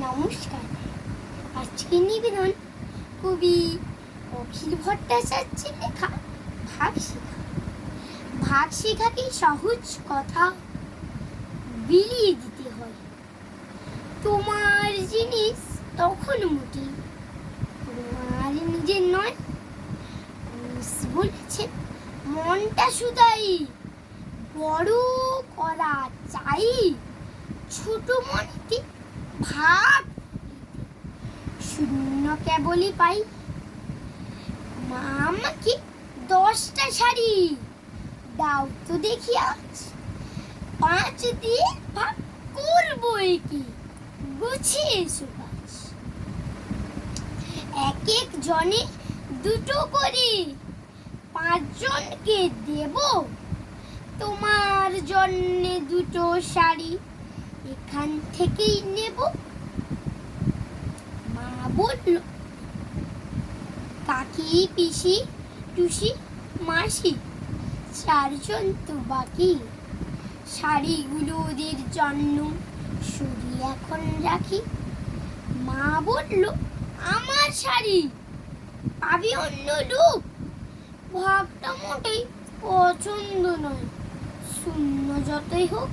নমস্কার। আজকের নিবেদন কবি অখিল ভট্টাচার্যের লেখা ভাগ শেখা। ভাগ শেখাকে সহজ কথা বিলিয়ে দিতে হয়। তোমার জিনিস তখন মোটেই তোমার নিজের নয়। বলেছেন মনটা শুধাই বড় করা চাই, ছোট মনেতে ভাগ শূন্য কেবলই পাই। মা আমাকে 10টা শাড়ি দাও তো দেখি আজ, 5 দিয়ে ভাগ করবো একে, গুছিয়ে এসো কাজ। এক এক জনে 2টো করে 5 জনকে দেব, তোমার জন্যে 2টো শাড়ি এখান থেকেই নেব। মা বলল, কাকি পিসি টুসি মাসি 4 জন তো বাকি, শাড়িগুলো ওদের জন্য সরিয়ে এখন রাখি। মা বলল, আমার শাড়ি পাবি অন্য লোক, ভাগটা মোটেই পছন্দ নয়, শূন্য যতই হোক।